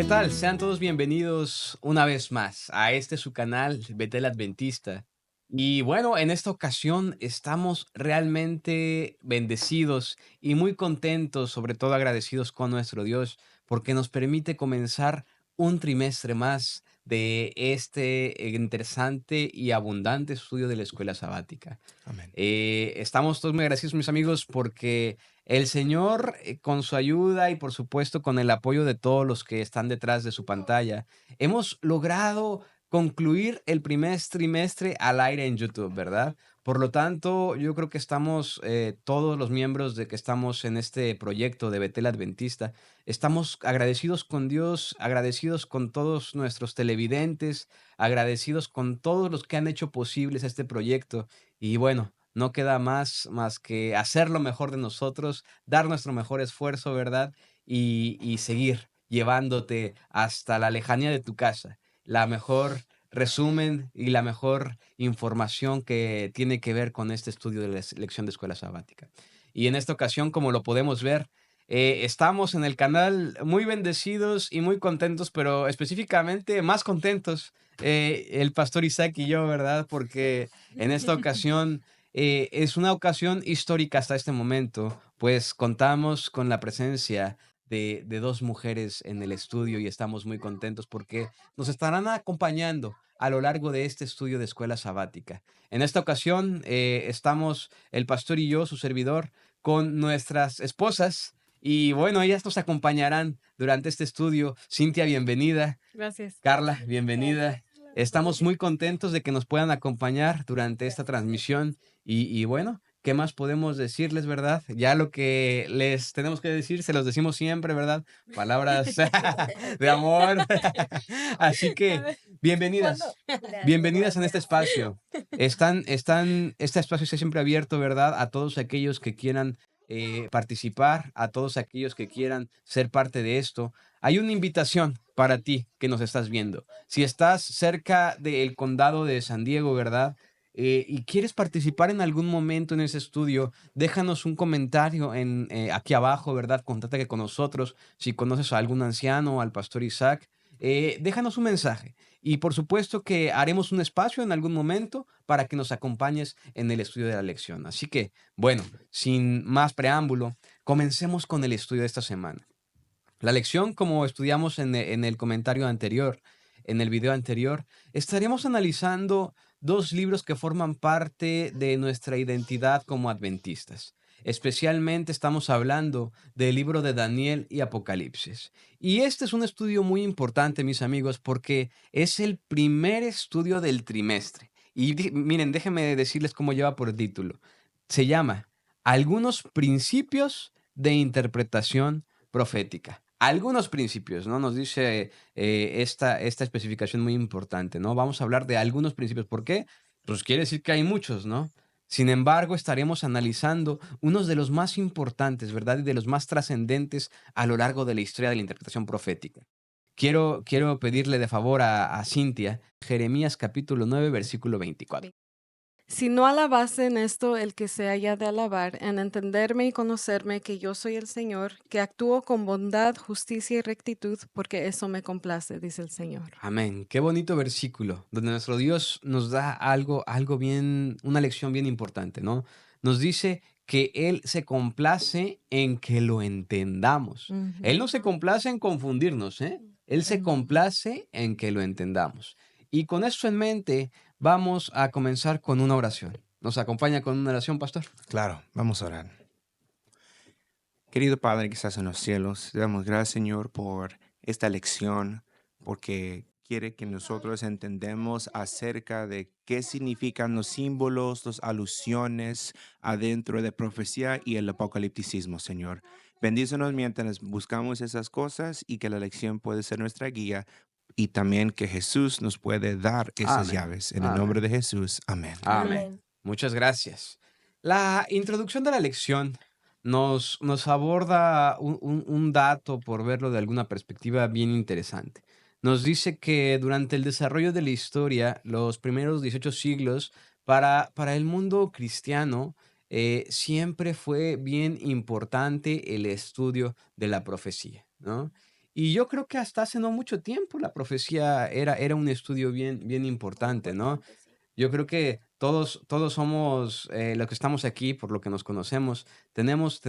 tal? Sean todos bienvenidos una vez más a este su canal, Betel Adventista. Y bueno, en esta ocasión estamos realmente bendecidos y muy contentos, sobre todo agradecidos con nuestro Dios, porque nos permite comenzar un trimestre más de este interesante y abundante estudio de la escuela sabática. Amén. Estamos todos muy agradecidos, mis amigos, porque el Señor, con su ayuda y por supuesto con el apoyo de todos los que están detrás de su pantalla, hemos logrado concluir el primer trimestre al aire en YouTube, ¿verdad? Por lo tanto, yo creo que estamos, todos los miembros de que estamos en este proyecto de Betel Adventista, estamos agradecidos con Dios, agradecidos con todos nuestros televidentes, agradecidos con todos los que han hecho posibles este proyecto. Y bueno, no queda más que hacer lo mejor de nosotros, dar nuestro mejor esfuerzo, ¿verdad? Y seguir llevándote hasta la lejanía de tu casa. La mejor resumen y la mejor información que tiene que ver con este estudio de la selección de escuela sabática. Y en esta ocasión, como lo podemos ver, estamos en el canal muy bendecidos y muy contentos, pero específicamente más contentos, el pastor Isaac y yo, ¿verdad? Porque en esta ocasión es una ocasión histórica hasta este momento, pues contamos con la presencia de dos mujeres en el estudio y estamos muy contentos porque nos estarán acompañando a lo largo de este estudio de escuela sabática. En esta ocasión estamos el pastor y yo, su servidor, con nuestras esposas y bueno, ellas nos acompañarán durante este estudio. Cintia, bienvenida. Gracias. Carla, bienvenida. Estamos Gracias. muy contentos de que nos puedan acompañar durante esta transmisión y bueno, ¿qué más podemos decirles, verdad? Ya lo que les tenemos que decir, se los decimos siempre, ¿verdad? Palabras de amor. Así A que ver, ¿cuándo? bienvenidas, bienvenidas en este espacio. Este espacio está siempre abierto, ¿verdad? A todos aquellos que quieran participar, a todos aquellos que quieran ser parte de esto. Hay una invitación para ti que nos estás viendo. Si estás cerca del condado de San Diego, ¿verdad? Y quieres participar en algún momento en ese estudio, déjanos un comentario aquí abajo, ¿verdad? Contáctate con nosotros. Si conoces a algún anciano, al pastor Isaac, déjanos un mensaje. Y por supuesto que haremos un espacio en algún momento para que nos acompañes en el estudio de la lección. Así que, bueno, sin más preámbulo, comencemos con el estudio de esta semana. La lección, como estudiamos en el comentario anterior, en el video anterior, estaremos analizando dos libros que forman parte de nuestra identidad como adventistas. Especialmente estamos hablando del libro de Daniel y Apocalipsis. Y este es un estudio muy importante, mis amigos, porque es el primer estudio del trimestre. Y miren, déjenme decirles cómo lleva por título. Se llama Algunos principios de interpretación profética. Algunos principios, ¿no? Nos dice esta especificación muy importante, ¿no? Vamos a hablar de algunos principios. ¿Por qué? Pues quiere decir que hay muchos, ¿no? Sin embargo, estaremos analizando unos de los más importantes, ¿verdad? Y de los más trascendentes a lo largo de la historia de la interpretación profética. Quiero pedirle de favor a Cintia, Jeremías capítulo 9 versículo 24. Si no alabase en esto el que se haya de alabar, en entenderme y conocerme que yo soy el Señor, que actúo con bondad, justicia y rectitud, porque eso me complace, dice el Señor. Amén. Qué bonito versículo, donde nuestro Dios nos da algo bien, una lección bien importante, ¿no? Nos dice que Él se complace en que lo entendamos. Él Ujú, no se complace en confundirnos, ¿eh? Él se ujú. complace en que lo entendamos. Y con eso en mente, vamos a comenzar con una oración. ¿Nos acompaña con una oración, pastor? Claro, vamos a orar. Querido Padre que estás en los cielos, te damos gracias, Señor, por esta lección, porque quiere que nosotros entendamos acerca de qué significan los símbolos, las alusiones adentro de profecía y el apocalipticismo, Señor. Bendícenos mientras buscamos esas cosas y que la lección puede ser nuestra guía y también que Jesús nos puede dar esas Amén. llaves. En el nombre Amén. de Jesús, amén. Amén. Amén. Muchas gracias. La introducción de la lección nos aborda un dato, por verlo de alguna perspectiva, bien interesante. Nos dice que durante el desarrollo de la historia, los primeros 18 siglos, para el mundo cristiano, siempre fue bien importante el estudio de la profecía, ¿no? Y yo creo que hasta hace no mucho tiempo la profecía era un estudio bien importante, ¿no? Importante, sí. Yo creo que todos somos, los que estamos aquí, por lo que nos conocemos, tenemos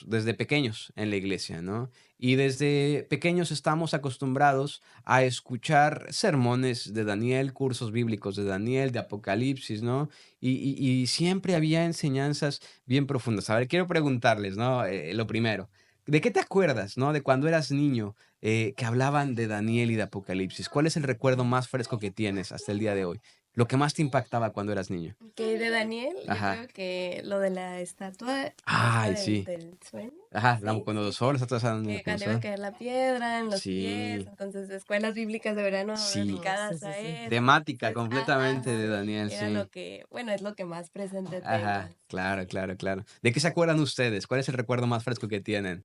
desde pequeños en la iglesia, ¿no? Y desde pequeños estamos acostumbrados a escuchar sermones de Daniel, cursos bíblicos de Daniel, de Apocalipsis, ¿no? Y siempre había enseñanzas bien profundas. A ver, quiero preguntarles, ¿no? Lo primero, ¿de qué te acuerdas, no? De cuando eras niño, que hablaban de Daniel y de Apocalipsis. ¿Cuál es el recuerdo más fresco que tienes hasta el día de hoy? Lo que más te impactaba cuando eras niño. Que de Daniel, yo Ajá. creo que lo de la estatua esta Ay, del sí. del sueño, Ajá, sí, sí, Nabucodonosor, sí, está trazando que cuando iba a Nabucodonosor. caer la piedra en los pies, Sí, entonces escuelas bíblicas de verano sí. Oh, sí, dedicadas sí, a sí. eso, Temática entonces completamente ajá, de Daniel, era lo sí. que, bueno, es lo que más presente tengo. Ajá, claro, claro, claro. ¿De qué se acuerdan ustedes? ¿Cuál es el recuerdo más fresco que tienen?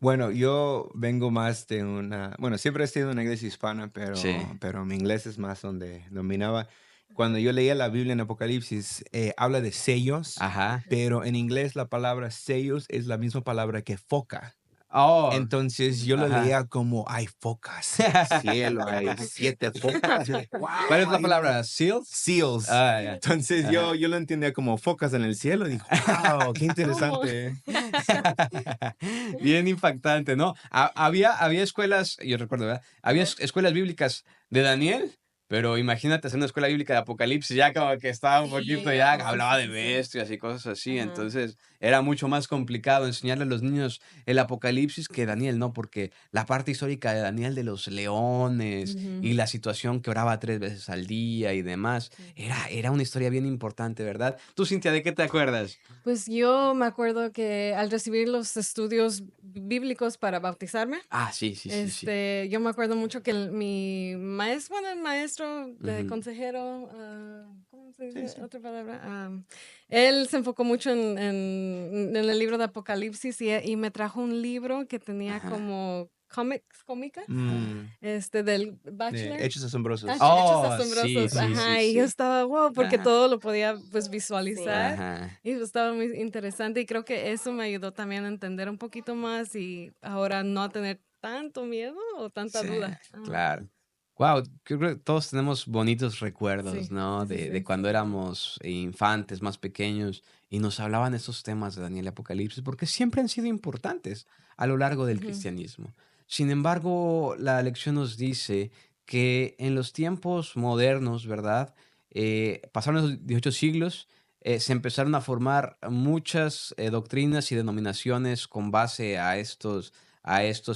Bueno, yo vengo más de una, bueno, siempre he sido una iglesia hispana, Sí. pero mi inglés es más donde dominaba. Cuando yo leía la Biblia en Apocalipsis, habla de sellos, Ajá. pero en inglés la palabra sellos es la misma palabra que foca. Oh, Entonces yo lo ajá. leía como hay focas en el cielo, hay 7 focas. Yo, ¿Cuál wow, es la hay una palabra? ¿Seals? seals. Ah, ya. Entonces Ajá. yo lo entendía como focas en el cielo. Y dije, wow, qué ¿Cómo? interesante. Bien impactante, ¿no? Había escuelas, yo recuerdo, ¿verdad? Había Ajá. escuelas bíblicas de Daniel, pero imagínate hacer una escuela bíblica de Apocalipsis, ya como que estaba un poquito, Sí, ya Oh, sí, hablaba sí, de sí, sí. bestias y cosas así, Ajá. entonces era mucho más complicado enseñarle a los niños el Apocalipsis que Daniel, ¿no? Porque la parte histórica de Daniel de los leones Ujú, y la situación que oraba 3 veces al día y demás, sí. era una historia bien importante, ¿verdad? Tú, Cintia, ¿de qué te acuerdas? Pues yo me acuerdo que al recibir los estudios bíblicos para bautizarme, Ah, sí, sí, sí, sí. yo me acuerdo mucho que mi maestro, bueno, el maestro de Ujú. consejero, ¿cómo se Sí, dice? sí. Otra palabra. Él se enfocó mucho en el libro de Apocalipsis y me trajo un libro que tenía Ajá. como cómicas, Mm, del de Bachelor. Hechos Asombrosos. Hechos Oh, sí, asombrosos, sí, sí, ajá, y yo sí. estaba, wow, porque Ajá, todo lo podía pues Sí. visualizar ajá. y pues, estaba muy interesante y creo que eso me ayudó también a entender un poquito más y ahora no a tener tanto miedo o tanta Sí, duda. Ajá. claro. Wow, creo que todos tenemos bonitos recuerdos, Sí, ¿no? sí, sí, De sí. cuando éramos infantes, más pequeños, y nos hablaban esos temas de Daniel y Apocalipsis, porque siempre han sido importantes a lo largo del Ujú, cristianismo. Sin embargo, la lección nos dice que en los tiempos modernos, ¿verdad? Pasaron los 18 siglos, se empezaron a formar muchas doctrinas y denominaciones con base a estos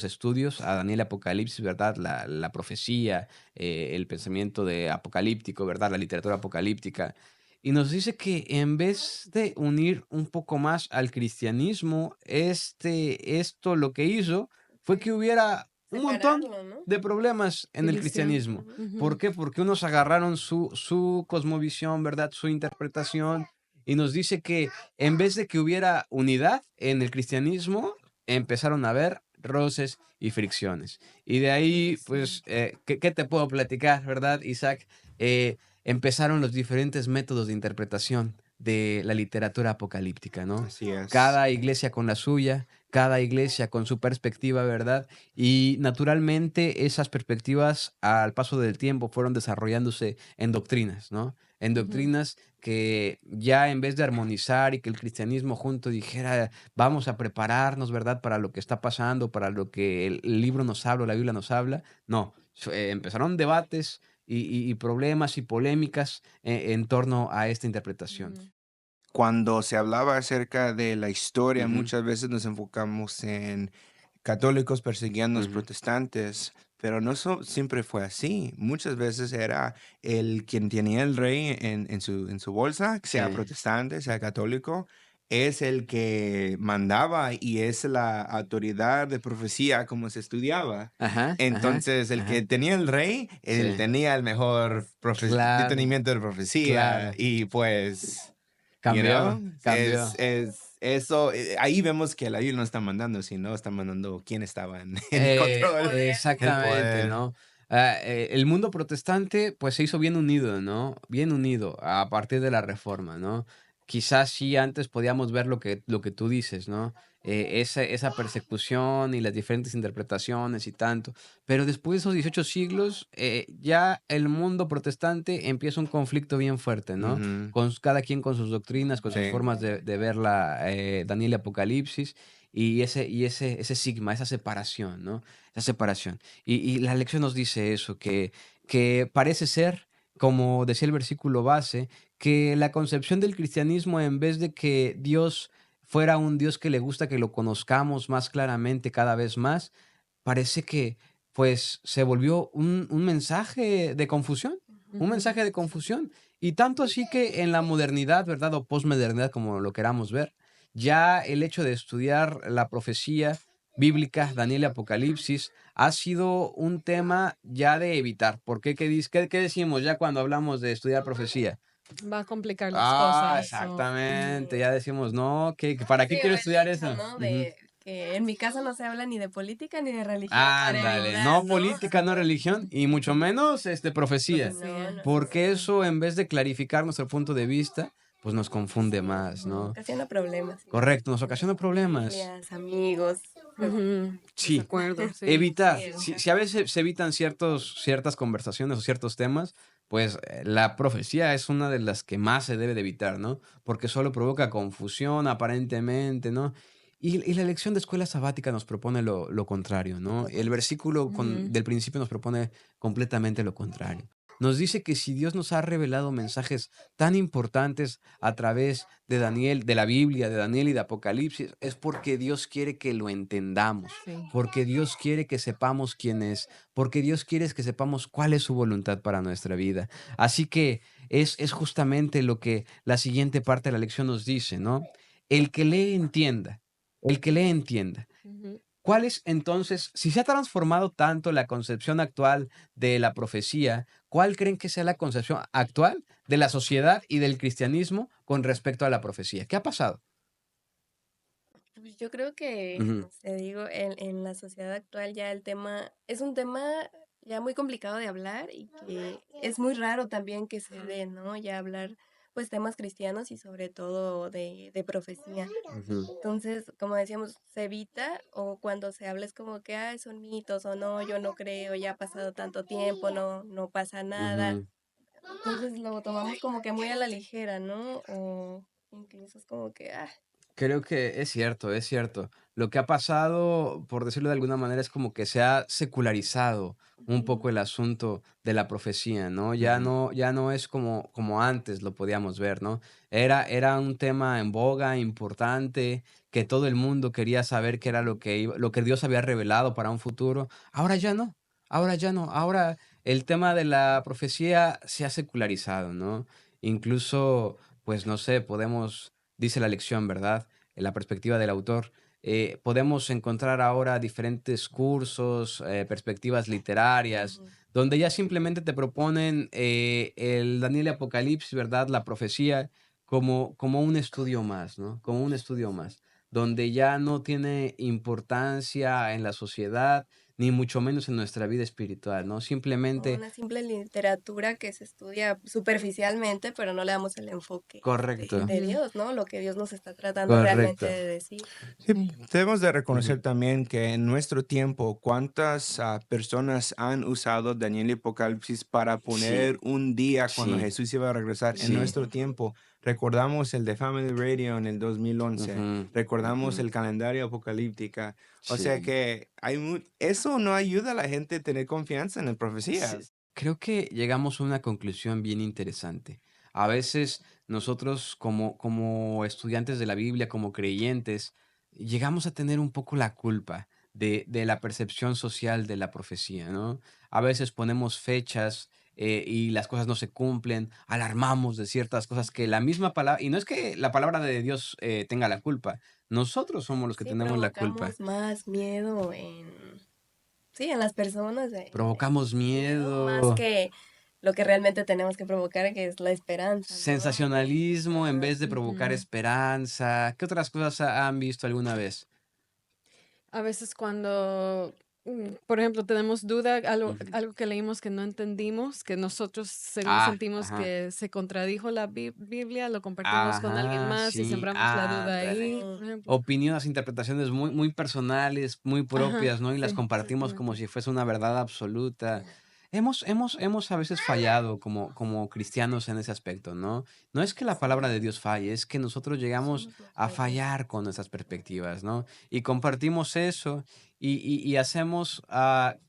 estudios, a Daniel Apocalipsis, ¿verdad? La profecía, el pensamiento de apocalíptico, ¿verdad? La literatura apocalíptica. Y nos dice que en vez de unir un poco más al cristianismo, esto lo que hizo fue que Fue hubiera un montón separarlo, ¿no? de problemas en el división. cristianismo. Ujú. ¿Por Ujú, qué? Porque unos agarraron su cosmovisión, ¿verdad? Su interpretación, y nos dice que en vez de que hubiera unidad en el cristianismo, empezaron a haber roces y fricciones. Y de ahí, pues, división. ¿qué te puedo platicar, verdad, Isaac? Empezaron los diferentes métodos de interpretación de la literatura apocalíptica, ¿no? Así es. Cada iglesia con la suya, cada iglesia con su perspectiva, ¿verdad? Y naturalmente esas perspectivas al paso del tiempo fueron desarrollándose en doctrinas, ¿no? En Ujú, doctrinas que ya en vez de armonizar y que el cristianismo junto dijera, vamos a prepararnos, ¿verdad? Para lo que está pasando, para lo que el libro nos habla, la Biblia nos habla. No, empezaron debates y problemas y polémicas en torno a esta interpretación. ujú, Cuando se hablaba acerca de la historia, Ujú, muchas veces nos enfocamos en católicos persiguiendo a los ujú. protestantes, pero no siempre fue así. Muchas veces era el quien tenía el rey en su bolsa, sea Sí. protestante, sea católico, es el que mandaba y es la autoridad de profecía como se estudiaba. Ajá, ajá, Entonces, el que ajá. tenía el rey, él Sí. tenía el mejor Claro, entendimiento de profecía claro. y pues... You Cambió, know, cambió. es eso, ahí vemos que la Biblia no está mandando, sino está mandando quién estaba en El control, poder. el Exactamente, poder. ¿no? El mundo protestante, pues, se hizo bien unido, ¿no? Bien unido a partir de la Reforma, ¿no? Quizás sí antes podíamos ver lo que tú dices, ¿no? esa persecución y las diferentes interpretaciones y tanto. Pero después de esos 18 siglos, ya el mundo protestante empieza un conflicto bien fuerte, ¿no? Ujú. Cada quien con sus doctrinas, con sus Sí. formas de ver Daniel y Apocalipsis, ese sigma, esa separación, ¿no? Esa separación. Y la lección nos dice eso, que parece ser, como decía el versículo base, que la concepción del cristianismo, en vez de que Dios fuera un Dios que le gusta que lo conozcamos más claramente cada vez más, parece que, pues, se volvió un mensaje de confusión, un Ujú. mensaje de confusión. Y tanto así que en la modernidad, ¿verdad? O posmodernidad, como lo queramos ver, ya el hecho de estudiar la profecía bíblica, Daniel y Apocalipsis, ha sido un tema ya de evitar. ¿Por qué? ¿Qué decimos ya cuando hablamos de estudiar profecía? Va a complicar las Ah, cosas. exactamente, Sí. ya decimos, no, ¿para qué Sí, o quiero el estudiar hecho, eso? ¿no? Ujú. De que en mi casa no se habla ni de política ni de religión para Ándale, empezar, no ¿no? política, no religión y mucho menos profecía, No, Profecía. no, no, porque no. eso en vez de clarificar nuestro punto de vista, pues nos confunde más, Ujú, ¿no? ocasiona problemas, sí. Correcto, nos Entre ocasiona problemas. familias, amigos. Ujú. Sí, Desacuerdo, sí. evitar. Sí, Si a veces se evitan ciertas conversaciones o ciertos temas, pues la profecía es una de las que más se debe de evitar, ¿no? Porque solo provoca confusión aparentemente, ¿no? Y la lección de escuela sabática nos propone lo contrario, ¿no? El versículo Ujú. del principio nos propone completamente lo contrario. Nos dice que si Dios nos ha revelado mensajes tan importantes a través de Daniel, de la Biblia, de Daniel y de Apocalipsis, es porque Dios quiere que lo entendamos, Sí. porque Dios quiere que sepamos quién es, porque Dios quiere que sepamos cuál es su voluntad para nuestra vida. Así que es justamente lo que la siguiente parte de la lección nos dice, ¿no? El que lee entienda, el que lee entienda. Ujú. ¿Cuál es entonces, si se ha transformado tanto la concepción actual de la profecía, cuál creen que sea la concepción actual de la sociedad y del cristianismo con respecto a la profecía? ¿Qué ha pasado? pues yo creo que, Ujú, no sé, digo, en la sociedad actual ya el tema es un tema ya muy complicado de hablar y que es muy raro también que se dé, ¿no? Ya hablar, pues, temas cristianos y sobre todo de profecía. ujú, Entonces, como decíamos, se evita o cuando se habla es como que, ay, son mitos o no, yo no creo, ya ha pasado tanto tiempo, no pasa nada. ujú. Entonces lo tomamos como que muy a la ligera, ¿no? O incluso es como que, ah, Creo que es cierto, es cierto. Lo que ha pasado, por decirlo de alguna manera, es como que se ha secularizado un poco ujú, el asunto de la profecía, ¿no? Ujú. Ya no es como antes lo podíamos ver, ¿no? Era un tema en boga, importante, que todo el mundo quería saber qué era ujú. lo que Dios había revelado para un futuro. Ahora ya no, ahora ya no. Ahora el tema de la profecía se ha secularizado, ¿no? Incluso, pues no sé, dice la lección, ¿verdad? En la perspectiva del autor. Podemos encontrar ahora diferentes cursos, perspectivas literarias, Ujú. donde ya simplemente te proponen el Daniel y Apocalipsis, ¿verdad? La profecía como un estudio más, ¿no? Como un estudio más, donde ya no tiene importancia en la sociedad, ni mucho menos en nuestra vida espiritual, ¿no? Como Simplemente, una simple literatura que se estudia superficialmente, pero no le damos el enfoque correcto, de Ujú. Dios, ¿no? Lo que Dios nos está tratando realmente correcto. de decir. Sí, Sí. debemos de Ujú. reconocer también que en nuestro tiempo, ¿cuántas personas han usado Daniel y Apocalipsis para Sí, poner un día cuando sí, Jesús iba a regresar? En sí. nuestro tiempo, recordamos el de Family Radio en el 2011, Ujú. recordamos Ujú. el calendario apocalíptica. O sea Sí. que eso no ayuda a la gente a tener confianza en las Sí, profecías. creo que llegamos a una conclusión bien interesante. A veces nosotros como estudiantes de la Biblia, como creyentes, llegamos a tener un poco la culpa de la percepción social de la profecía, ¿no? A veces ponemos fechas y las cosas no se cumplen, alarmamos de ciertas cosas que la misma palabra, y no es que la palabra de Dios tenga la culpa, nosotros somos los que Sí, tenemos la culpa. provocamos más miedo sí, en las personas, Provocamos miedo más miedo. que lo que realmente tenemos que provocar, que es la esperanza, ¿no? Sensacionalismo en Ajá. vez de provocar Ujú. esperanza. ¿Qué otras cosas han visto alguna vez? A veces cuando Por ejemplo, tenemos duda, algo, Ujú. algo que leímos que no entendimos, que nosotros según Ah, sentimos ajá. que se contradijo la Biblia, lo compartimos con alguien Ajá, más y sí, sembramos la duda ándale. ahí, Sí, por ejemplo. Opiniones, interpretaciones muy, muy personales, muy Ajá, propias, ¿no? Y las sí, compartimos como exactamente. si fuese una verdad absoluta. Hemos a veces fallado como cristianos en ese aspecto, ¿no? No es que la palabra de sí, Dios falle, es que nosotros llegamos somos a nosotros. fallar con nuestras perspectivas, ¿no? Y compartimos eso y hacemos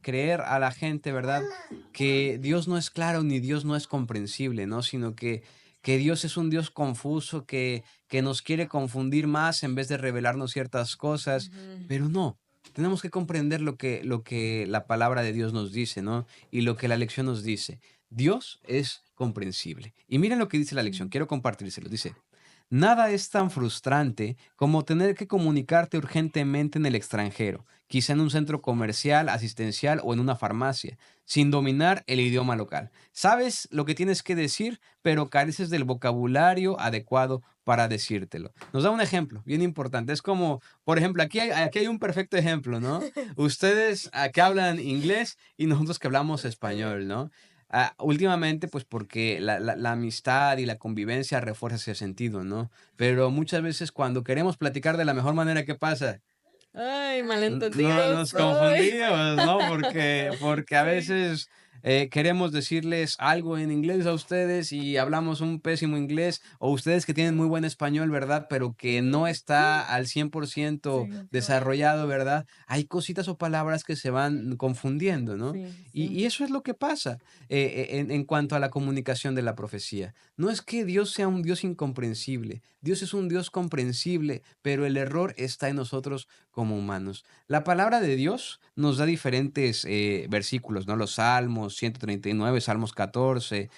creer a la gente, ¿verdad? Que Dios no es claro ni Dios no es comprensible, ¿no? Sino que Dios es un Dios confuso que nos quiere confundir más en vez de revelarnos ciertas cosas, Ujú, pero no. Tenemos que comprender lo que la palabra de Dios nos dice, ¿no? Y lo que la lección nos dice. Dios es comprensible. Y miren lo que dice la lección. ujú. Quiero compartírselo. Dice, nada es tan frustrante como tener que comunicarte urgentemente en el extranjero, quizá en un centro comercial, asistencial o en una farmacia, sin dominar el idioma local. Sabes lo que tienes que decir, pero careces del vocabulario adecuado para decírtelo. Nos da un ejemplo bien importante. Es como, por ejemplo, aquí hay un perfecto ejemplo, ¿no? Ustedes que hablan inglés y nosotros que hablamos Español. español, ¿no? Últimamente, pues porque la amistad y la convivencia refuerza ese sentido, ¿no? Pero muchas veces cuando queremos platicar de la mejor manera, ¿qué pasa? Ay, No, malentendidos. nos Ay. confundimos, ¿no? Porque a Sí, veces queremos decirles algo en inglés a ustedes y hablamos un pésimo inglés, o ustedes que tienen muy buen español, ¿verdad? Pero que no está al 100% Sí, se van. desarrollado, ¿verdad? Hay cositas o palabras que se van confundiendo, ¿no? sí, Y sí. eso es lo que pasa en cuanto a la comunicación de la profecía. No es que Dios sea un Dios incomprensible, Dios es un Dios comprensible, pero el error está en nosotros como humanos. La palabra de Dios nos da diferentes versículos, ¿no? Los Salmos 139, Salmos 14,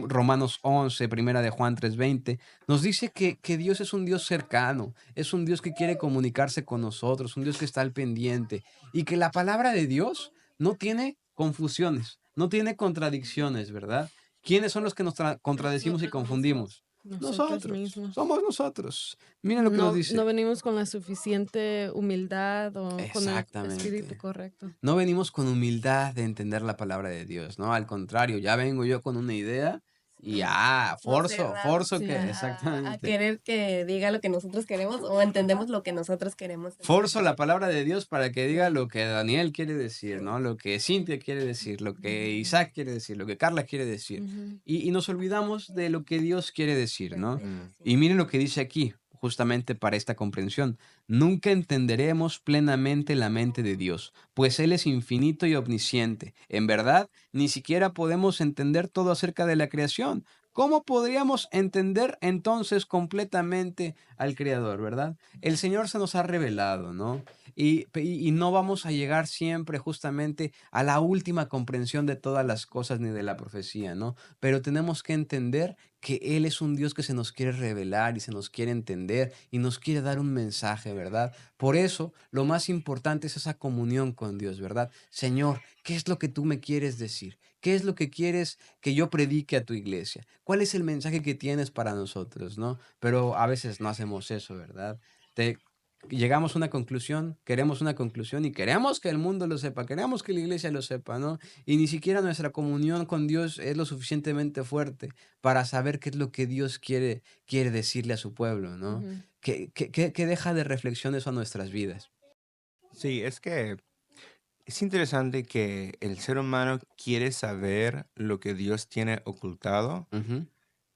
Romanos 11, Primera de Juan 3:20. Nos dice que Dios es un Dios cercano, es un Dios que quiere comunicarse con nosotros, un Dios que está al pendiente y que la palabra de Dios no tiene confusiones, no tiene contradicciones, ¿verdad? ¿Quiénes son los que nos contradecimos y Nosotros mismos. confundimos? Nosotros Nosotros, mismos. somos nosotros. Miren lo que nos No, no dice. venimos con la suficiente humildad o con el espíritu Exactamente. correcto. No venimos con humildad de entender la palabra de Dios, ¿no? Al contrario, ya vengo yo con una idea y Sí. Nos cerramos forzo que, Sí. a exactamente. querer que diga lo que nosotros queremos o entendemos lo que nosotros queremos Forzo la entender. palabra de Dios para que diga Sí, lo que Daniel quiere decir, ¿no? Lo que Cintia quiere decir, lo que Isaac quiere decir, lo que Carla quiere decir. Ujú. Y nos olvidamos de lo que Dios quiere decir, ¿no? perfecto, sí. Y miren lo que dice aquí, justamente para esta comprensión. Nunca entenderemos plenamente la mente de Dios, pues Él es infinito y omnisciente. En verdad, ni siquiera podemos entender todo acerca de la creación. ¿Cómo podríamos entender entonces completamente al Creador, verdad? El Señor se nos ha revelado, ¿no? Y no vamos a llegar siempre justamente a la última comprensión de todas las cosas ni de la profecía, ¿no? Pero tenemos que entender que Él es un Dios que se nos quiere revelar y se nos quiere entender y nos quiere dar un mensaje, ¿verdad? Por eso, lo más importante es esa comunión con Dios, ¿verdad? Señor, ¿qué es lo que tú me quieres decir? ¿Qué es lo que quieres que yo predique a tu iglesia? ¿Cuál es el mensaje que tienes para nosotros, no? Pero a veces no hacemos eso, ¿verdad? Te llegamos a una conclusión, queremos una conclusión y queremos que el mundo lo sepa, queremos que la iglesia lo sepa, ¿no? Y ni siquiera nuestra comunión con Dios es lo suficientemente fuerte para saber qué es lo que Dios quiere decirle a su pueblo, ¿no? Ujú. Que deja de reflexión eso a nuestras vidas. Sí, es que es interesante que el ser humano quiere saber lo que Dios tiene ocultado Ujú.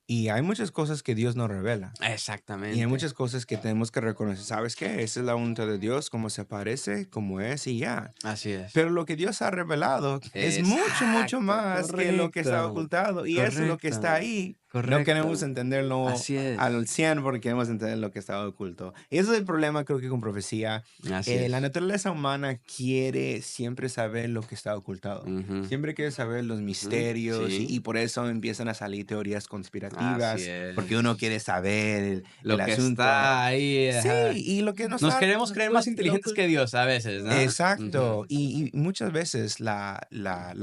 y hay muchas cosas que Dios no revela. Y hay Exactamente. muchas cosas que tenemos que reconocer. ¿Sabes qué? Esa es la voluntad de Dios, como se aparece, como es y ya. Así es. Pero lo que Dios ha revelado es mucho, mucho Exacto, más que lo que está correcto, ocultado. Y eso, lo que está correcto, ahí, no queremos correcto. entenderlo Así al es, 100 porque queremos entender lo que está oculto. Y ese es el problema, creo que con profecía. así La es. naturaleza humana quiere siempre saber lo que está ocultado. Ujú, Siempre quiere saber los ujú, misterios y sí, por eso empiezan a salir teorías así conspirativas, porque uno es. quiere saber el Lo que asunto. está ahí, Sí, ajá. y lo que nos Nos ha queremos creer más Lo inteligentes que oculto. Dios a veces, ¿no? Ujú. exacto. Y muchas veces la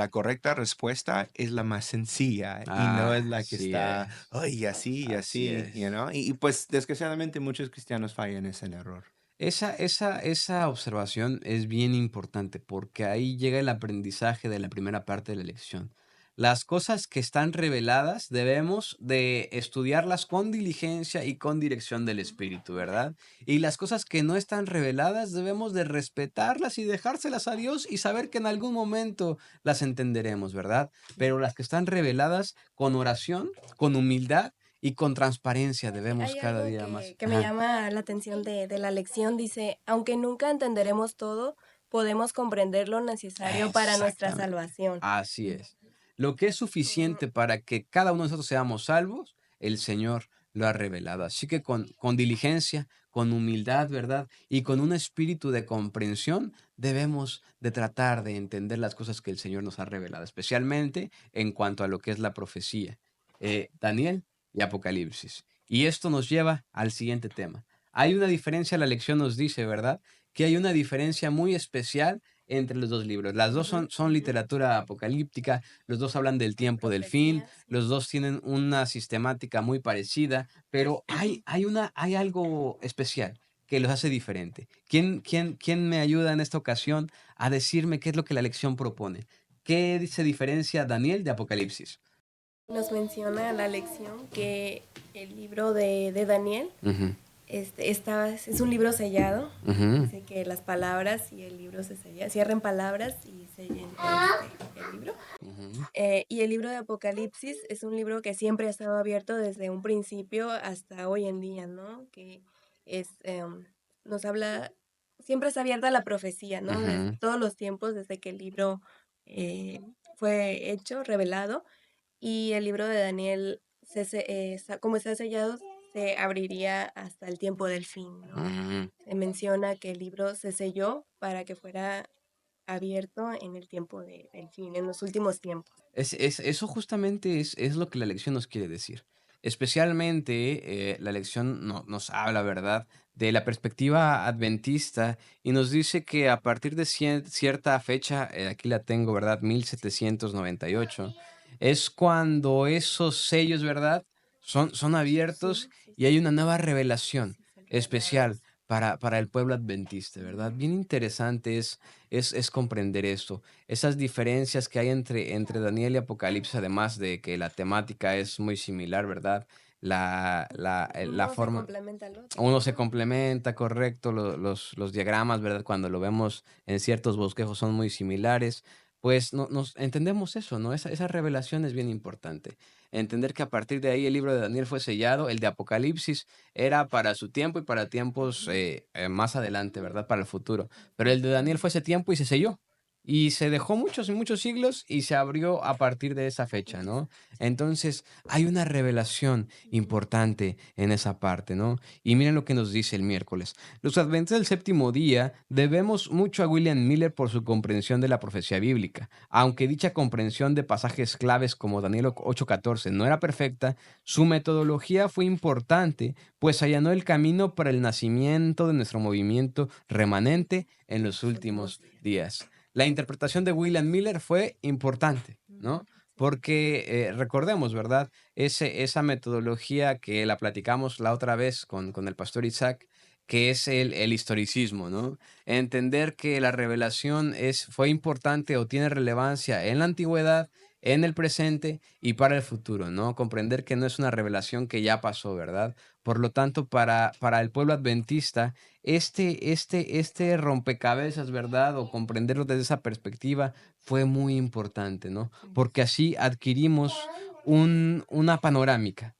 correcta respuesta es la más sencilla y no es la que Así está, es, ay, y así así, es. you know? Y pues desgraciadamente muchos cristianos fallan en ese error. Esa observación es bien importante porque ahí llega el aprendizaje de la primera parte de la lección. Las cosas que están reveladas debemos de estudiarlas con diligencia y con dirección del Espíritu, ¿verdad? Y las cosas que no están reveladas debemos de respetarlas y dejárselas a Dios y saber que en algún momento las entenderemos, ¿verdad? Pero las que están reveladas con oración, con humildad y con transparencia debemos Hay cada algo día más. que me Ajá. llama la atención de la lección, dice, aunque nunca entenderemos todo, podemos comprender lo necesario para nuestra Exactamente, salvación. así es. Lo que es Ujú. suficiente para que cada uno de nosotros seamos salvos, el Señor lo ha revelado. Así que con diligencia, con humildad, ¿verdad? Y con un espíritu de comprensión, debemos de tratar de entender las cosas que el Señor nos ha revelado, especialmente en cuanto a lo que es la profecía, Daniel y Apocalipsis. Y esto nos lleva al siguiente tema. Hay una diferencia, la lección nos dice, ¿verdad? Que hay una diferencia muy especial entre los 2 libros. Las 2 Ujú, son ujú. literatura apocalíptica, los 2 hablan del De tiempo del fin, profecía, sí. los 2 tienen una sistemática muy parecida, pero hay algo especial que los hace diferente. ¿Quién me ayuda en esta ocasión a decirme qué es lo que la lección propone? ¿Qué se diferencia Daniel de Apocalipsis? Nos menciona la lección que el libro de Daniel Ujú, es un libro sellado. ujú, Dice que las palabras y el libro se sellan, cierren palabras y sellen el libro. ujú, Y el libro de Apocalipsis es un libro que siempre ha estado abierto desde un principio hasta hoy en día, ¿no? Que es, nos habla, siempre está abierta la profecía, ¿no? Desde ujú, todos los tiempos, desde que el libro eh, fue hecho, revelado, y el libro de Daniel, como está sellado, se abriría hasta el tiempo del fin, ¿no? ujú. Se menciona que el libro se selló para que fuera abierto en el tiempo del fin, en los últimos tiempos. Eso justamente es lo que la lección nos quiere decir. Especialmente, la lección nos habla, ¿verdad?, de la perspectiva adventista y nos dice que a partir de cierta fecha, aquí la tengo, ¿verdad?, 1798, es cuando esos sellos, ¿verdad?, son abiertos Sí, sí, y sí, hay una nueva revelación sí, son especial revelados. para el pueblo adventista, ¿verdad? Ujú. Bien interesante es comprender esto, esas diferencias que hay entre Daniel y Apocalipsis, además de que la temática es muy similar, ¿verdad? La Uno se forma, complementa al otro. uno se Ajá. complementa, correcto, los diagramas, ¿verdad? Cuando lo vemos en ciertos bosquejos son muy similares, pues nos entendemos eso, ¿no? Esa revelación es bien importante. Entender que a partir de ahí el libro de Daniel fue sellado, el de Apocalipsis era para su tiempo y para tiempos Ujú. más adelante, ¿verdad? Para el futuro. Pero el de Daniel fue Exactamente. ese tiempo y se selló. Y se dejó muchos y muchos siglos y se abrió a partir de esa fecha, Entonces, ¿no? Entonces, hay una revelación ujú. importante en esa parte, ¿no? Y miren lo que nos dice el miércoles. Los adventistas del séptimo día debemos mucho a William Miller por su comprensión de la profecía bíblica. Aunque dicha comprensión de pasajes claves como Daniel 8:14 no era perfecta, su metodología fue importante, pues allanó el camino para el nacimiento de nuestro movimiento remanente en los Los últimos últimos días. días. La interpretación de William Miller fue importante, Ujú, ¿no? sí. Porque recordemos, ¿verdad? Esa metodología que la platicamos la otra vez con el pastor Isaac, que es el historicismo, ¿no? Entender que la revelación fue importante o tiene relevancia en la antigüedad, en el presente y para el futuro, ¿no? Comprender que no es una revelación que ya pasó, ¿verdad? Por lo tanto, para el pueblo adventista, este rompecabezas, ¿verdad? O comprenderlo desde esa perspectiva fue muy importante, ¿no? Porque así adquirimos una panorámica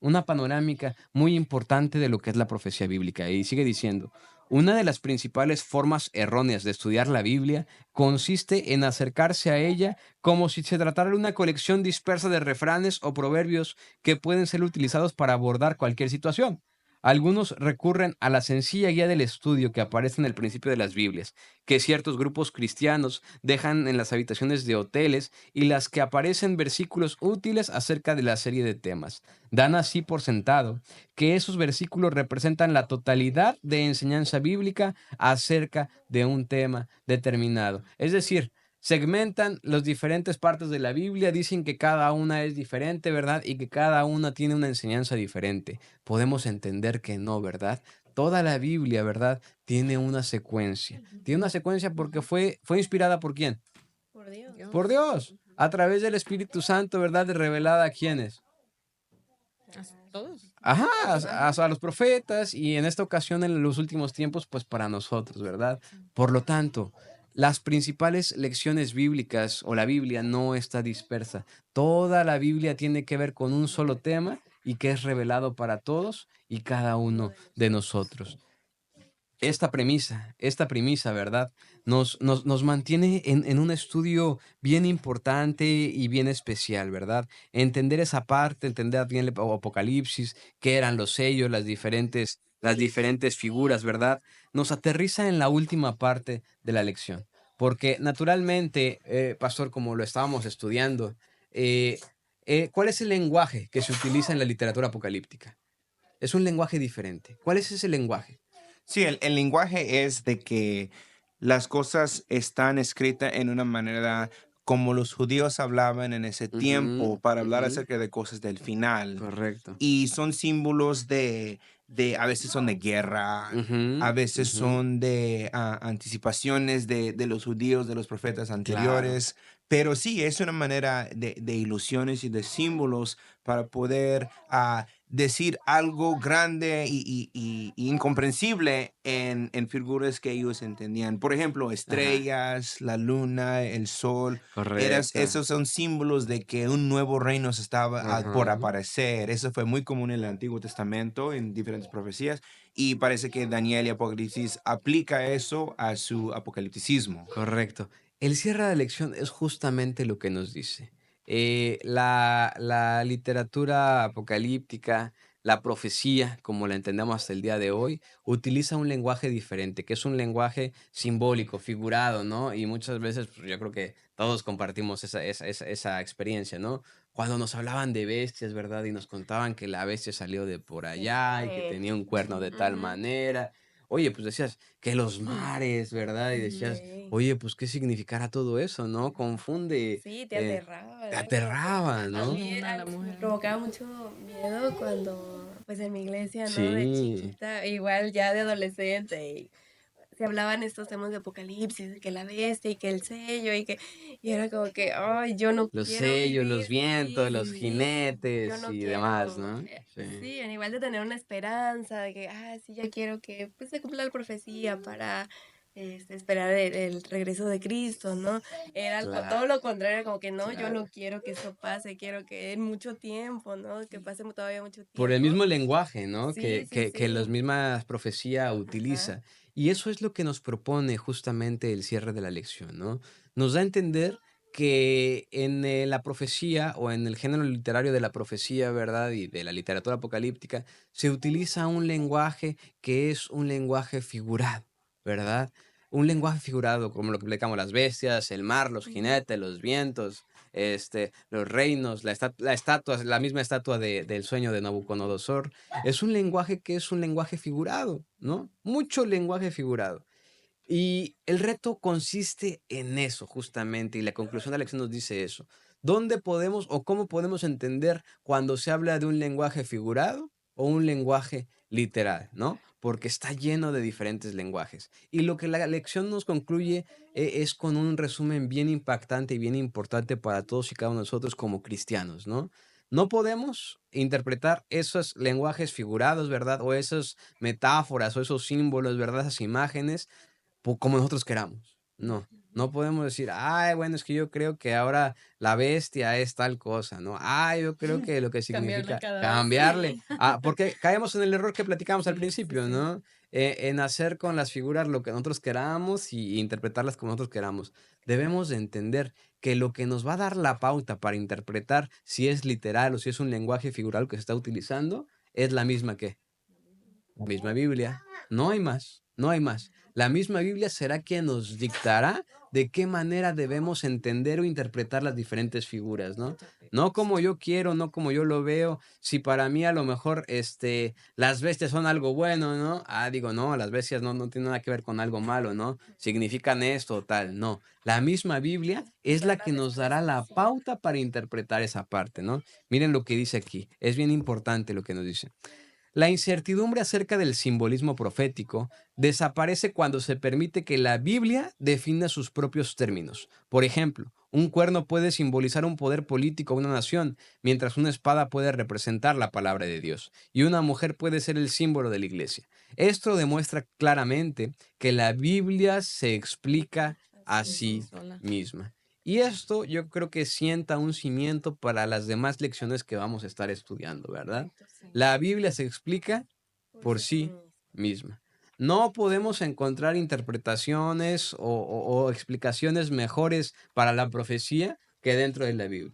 muy importante de lo que es la profecía bíblica. Y sigue diciendo, una de las principales formas erróneas de estudiar la Biblia consiste en acercarse a ella como si se tratara de una colección dispersa de refranes o proverbios que pueden ser utilizados para abordar cualquier situación. Algunos recurren a la sencilla guía del estudio que aparece en el principio de las Biblias, que ciertos grupos cristianos dejan en las habitaciones de hoteles y las que aparecen versículos útiles acerca de la serie de temas. Dan así por sentado que esos versículos representan la totalidad de enseñanza bíblica acerca de un tema determinado. Es decir, segmentan las diferentes partes de la Biblia, dicen que cada una es diferente, ¿verdad? Y que cada una tiene una enseñanza diferente. Podemos entender que no, ¿verdad? toda la Biblia, ¿verdad? Tiene una secuencia. Tiene una secuencia porque fue inspirada ¿por quién? Por Dios. Por Dios. A través del Espíritu Santo, ¿verdad? Revelada a quiénes. Todos. Ajá, Ajá. a los profetas y en esta ocasión en los últimos tiempos, pues para nosotros, ¿verdad? Por lo tanto, las principales lecciones bíblicas o la Biblia no está dispersa. Toda la Biblia tiene que ver con un solo tema y que es revelado para todos y cada Uno uno de de nosotros. nosotros. Esta premisa, ¿verdad? Nos mantiene en un estudio bien importante y bien especial, ¿verdad? Entender esa parte, entender bien el Apocalipsis, qué eran los sellos, las diferentes figuras, ¿verdad? Nos aterriza en la última parte de la lección. Porque naturalmente, pastor, como lo estábamos estudiando, eh, ¿cuál es el lenguaje que se utiliza en la literatura apocalíptica? Es un lenguaje diferente. ¿Cuál es ese lenguaje? Sí, el lenguaje es de que las cosas están escritas en una manera como los judíos hablaban en ese Ujú, tiempo para hablar ujú, acerca de cosas del final. correcto. Y son símbolos a veces son de guerra, a Ujú, veces ujú, son de anticipaciones de los judíos, de los profetas claro, anteriores. Pero sí, es una manera de ilusiones y de símbolos para poder decir algo grande y incomprensible en figuras que ellos entendían. Por ejemplo, ajá, estrellas, la luna, el sol. correcto, Esos son símbolos de que un nuevo reino se estaba por ajá, aparecer. Eso fue muy común en el Antiguo Testamento, en diferentes profecías, y parece que Daniel y Apocalipsis aplica eso a su apocalipticismo. correcto. El cierre de la lección es justamente lo que nos dice. La literatura apocalíptica, la profecía, como la entendemos hasta el día de hoy, utiliza un lenguaje diferente, que es un lenguaje simbólico, figurado, ¿no? Y muchas veces, pues, yo creo que todos compartimos esa experiencia, ¿no? Cuando nos hablaban de bestias, ¿verdad? Y nos contaban que la bestia salió de por allá y que Sí. tenía un cuerno de tal Ujú. manera. Oye, pues decías que los mares, ¿verdad? Y Ujú. decías, Sí. oye, pues, ¿qué significará todo eso, no? Confunde, Sí, te aterraba, te ¿verdad? Como que aterraba, a ¿no? mí Luna, la me mujer. provocaba mucho miedo cuando, pues en mi iglesia, ¿no? De Sí, chiquita, igual ya de adolescente, y se hablaban estos temas de apocalipsis, de que la bestia y que el sello y era como que, ay, yo no los quiero sellos, vivir, los vientos, los sí, yo jinetes no y demás, quiero, ¿no? Sí, sí, en igual de tener una esperanza, de que, sí, ya quiero que pues se cumpla la profecía para esperar el regreso de Cristo, ¿no? Era todo claro, lo contrario, como que no, yo claro. no quiero que eso pase, quiero que en mucho tiempo, ¿no? Que pase todavía mucho Por el tiempo. mismo lenguaje, ¿no? Sí, sí, Que las sí. mismas profecía Ajá. utiliza. Y eso es lo que nos propone justamente el cierre de la lección, ¿no? Nos da a entender que en, la profecía o en el género literario de la profecía, ¿verdad? Y de la literatura apocalíptica, se utiliza un lenguaje que es un lenguaje figurado, ¿verdad? Un lenguaje figurado, como lo que explicamos, las bestias, el mar, los Ujú. jinetes, los vientos, los reinos, la estatua, la misma estatua del sueño de Nabucodonosor, es un lenguaje que es un lenguaje figurado, ¿no? Mucho lenguaje figurado. Y el reto consiste en eso, justamente, y la conclusión de la lección nos dice eso. ¿Dónde podemos o cómo podemos entender cuando se habla de un lenguaje figurado o un lenguaje literal, ¿no? Porque está lleno de diferentes lenguajes. Y lo que la lección nos concluye es con un resumen bien impactante y bien importante para todos y cada uno de nosotros como cristianos, ¿no? No podemos interpretar esos lenguajes figurados, ¿verdad? O esas metáforas o esos símbolos, ¿verdad? Esas imágenes como nosotros queramos. No, no podemos decir, ay, bueno, es que yo creo que ahora la bestia es tal cosa, ¿no? Ay, yo creo que lo que Cambiarle significa cada vez. cambiarle, porque caemos en el error que platicamos al Sí, sí, principio, sí. ¿no? En hacer con las figuras lo que nosotros queramos y interpretarlas como nosotros queramos. Debemos de entender que lo que nos va a dar la pauta para interpretar si es literal o si es un lenguaje figural que se está utilizando es la misma que la misma Biblia, no hay más, no hay más. La misma Biblia será quien nos dictará de qué manera debemos entender o interpretar las diferentes figuras, ¿no? No como yo quiero, no como yo lo veo. Si para mí a lo mejor las bestias son algo bueno, ¿no? Digo, no, las bestias no tienen nada que ver con algo malo, ¿no? Significan esto o tal, no. La misma Biblia es la Dar la que nos dará respuesta, la sí. pauta para interpretar esa parte, ¿no? Miren lo que dice aquí, es bien importante lo que nos dice. La incertidumbre acerca del simbolismo profético desaparece cuando se permite que la Biblia defina sus propios términos. Por ejemplo, un cuerno puede simbolizar un poder político de una nación, mientras una espada puede representar la palabra de Dios, y una mujer puede ser el símbolo de la iglesia. Esto demuestra claramente que la Biblia se explica a Así sí mismo. Sola. misma. Y esto yo creo que sienta un cimiento para las demás lecciones que vamos a estar estudiando, ¿verdad? Correcto, sí. La Biblia se explica Por por sí sí mismo. misma. No podemos encontrar interpretaciones o explicaciones mejores para la profecía que dentro de la Biblia.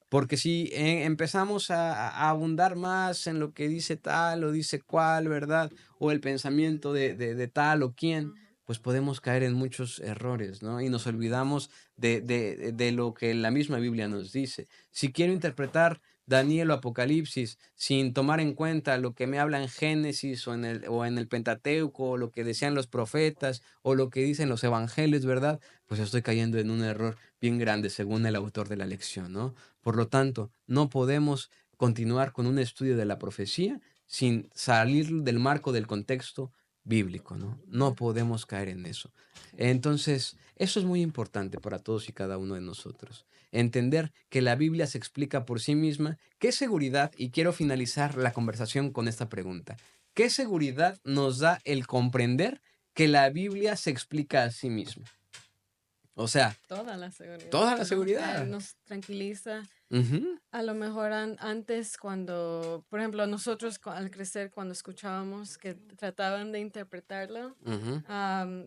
Porque si empezamos a abundar más en lo que dice tal o dice cual, ¿verdad? O el pensamiento de tal o quién, Ujú. pues podemos caer en muchos errores, ¿no? Y nos olvidamos de lo que la misma Biblia nos dice. Si quiero interpretar Daniel o Apocalipsis sin tomar en cuenta lo que me habla en Génesis o en el Pentateuco, o lo que decían los profetas, o lo que dicen los evangelios, ¿verdad? Pues estoy cayendo en un error bien grande según el autor de la lección, ¿no? Por lo tanto, no podemos continuar con un estudio de la profecía sin salir del marco del contexto bíblico, ¿no? No podemos caer en eso. Entonces, eso es muy importante para todos y cada uno de nosotros. Entender que la Biblia se explica por sí misma. ¿Qué seguridad? Y quiero finalizar la conversación con esta pregunta. ¿Qué seguridad nos da el comprender que la Biblia se explica a sí misma? O sea, Toda la seguridad, toda la ¿no? seguridad. Nos tranquiliza. Ujú, A lo mejor antes cuando, por ejemplo, nosotros al crecer, cuando escuchábamos que trataban de interpretarlo, ujú. am,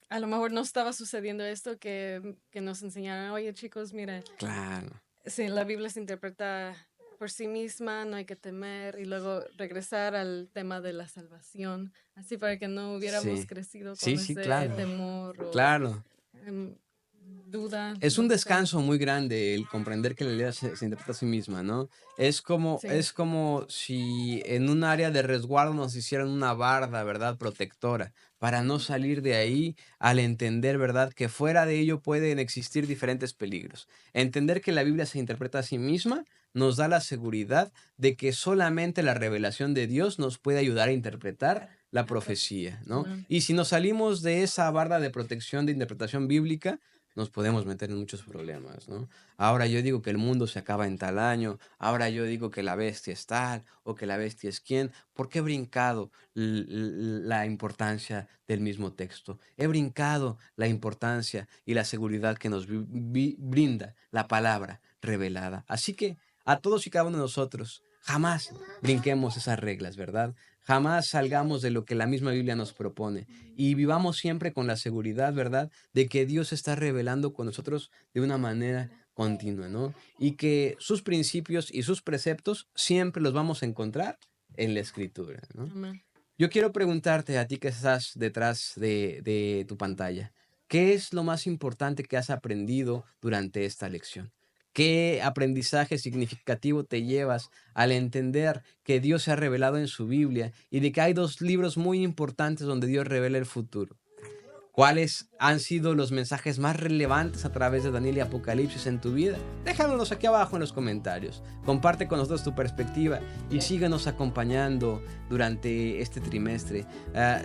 a lo mejor no estaba sucediendo esto que nos enseñaran, oye chicos, mira, Claro. si la Biblia se interpreta por sí misma, no hay que temer, y luego regresar al tema de la salvación, así para que no hubiéramos Sí. crecido con Sí, sí, ese claro. temor o Claro. em, duda, Es lo un que sea. descanso muy grande el comprender que la realidad se interpreta a sí misma, ¿no? Sí. Es como si en un área de resguardo nos hicieran una barda, ¿verdad? Protectora, para no salir de ahí al entender, ¿verdad? Que fuera de ello pueden existir diferentes peligros. Entender que la Biblia se interpreta a sí misma nos da la seguridad de que solamente la revelación de Dios nos puede ayudar a interpretar la profecía, ¿no? Amén. Y si nos salimos de esa barda de protección de interpretación bíblica, nos podemos meter en muchos problemas, ¿no? Ahora yo digo que el mundo se acaba en tal año, ahora yo digo que la bestia es tal o que la bestia es quién. ¿Por qué he brincado la importancia del mismo texto? He brincado la importancia y la seguridad que nos brinda la palabra revelada. Así que a todos y cada uno de nosotros, jamás brinquemos esas reglas, ¿verdad? Jamás salgamos de lo que la misma Biblia nos propone y vivamos siempre con la seguridad, ¿verdad? De que Dios se está revelando con nosotros de una manera continua, ¿no? Y que sus principios y sus preceptos siempre los vamos a encontrar en la Escritura, ¿no? Amén. Yo quiero preguntarte a ti que estás detrás de tu pantalla, ¿qué es lo más importante que has aprendido durante esta lección? ¿Qué aprendizaje significativo te llevas al entender que Dios se ha revelado en su Biblia y de que hay dos libros muy importantes donde Dios revela el futuro? ¿Cuáles han sido los mensajes más relevantes a través de Daniel y Apocalipsis en tu vida? Déjanos aquí abajo en los comentarios. Comparte con nosotros tu perspectiva y síguenos acompañando durante este trimestre.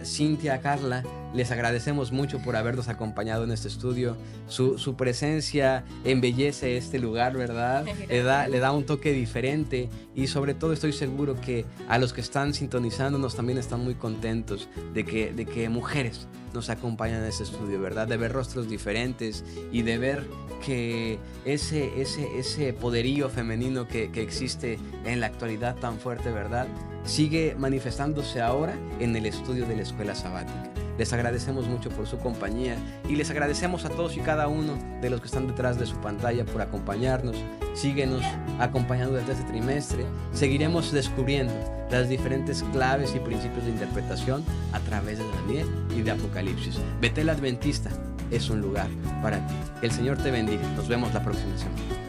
Cintia, Carla, les agradecemos mucho por habernos acompañado en este estudio. Su presencia embellece este lugar, ¿verdad? Le da un toque diferente y sobre todo estoy seguro que a los que están sintonizándonos también están muy contentos de que mujeres nos acompañan en este estudio, ¿verdad? De ver rostros diferentes y de ver que ese poderío femenino que existe en la actualidad tan fuerte, ¿verdad? Sigue manifestándose ahora en el estudio de la escuela sabática. Les agradecemos mucho por su compañía y les agradecemos a todos y cada uno de los que están detrás de su pantalla por acompañarnos. Síguenos acompañando desde este trimestre. Seguiremos descubriendo las diferentes claves y principios de interpretación a través de Daniel y de Apocalipsis. Betel Adventista es un lugar para ti. Que el Señor te bendiga. Nos vemos la próxima semana.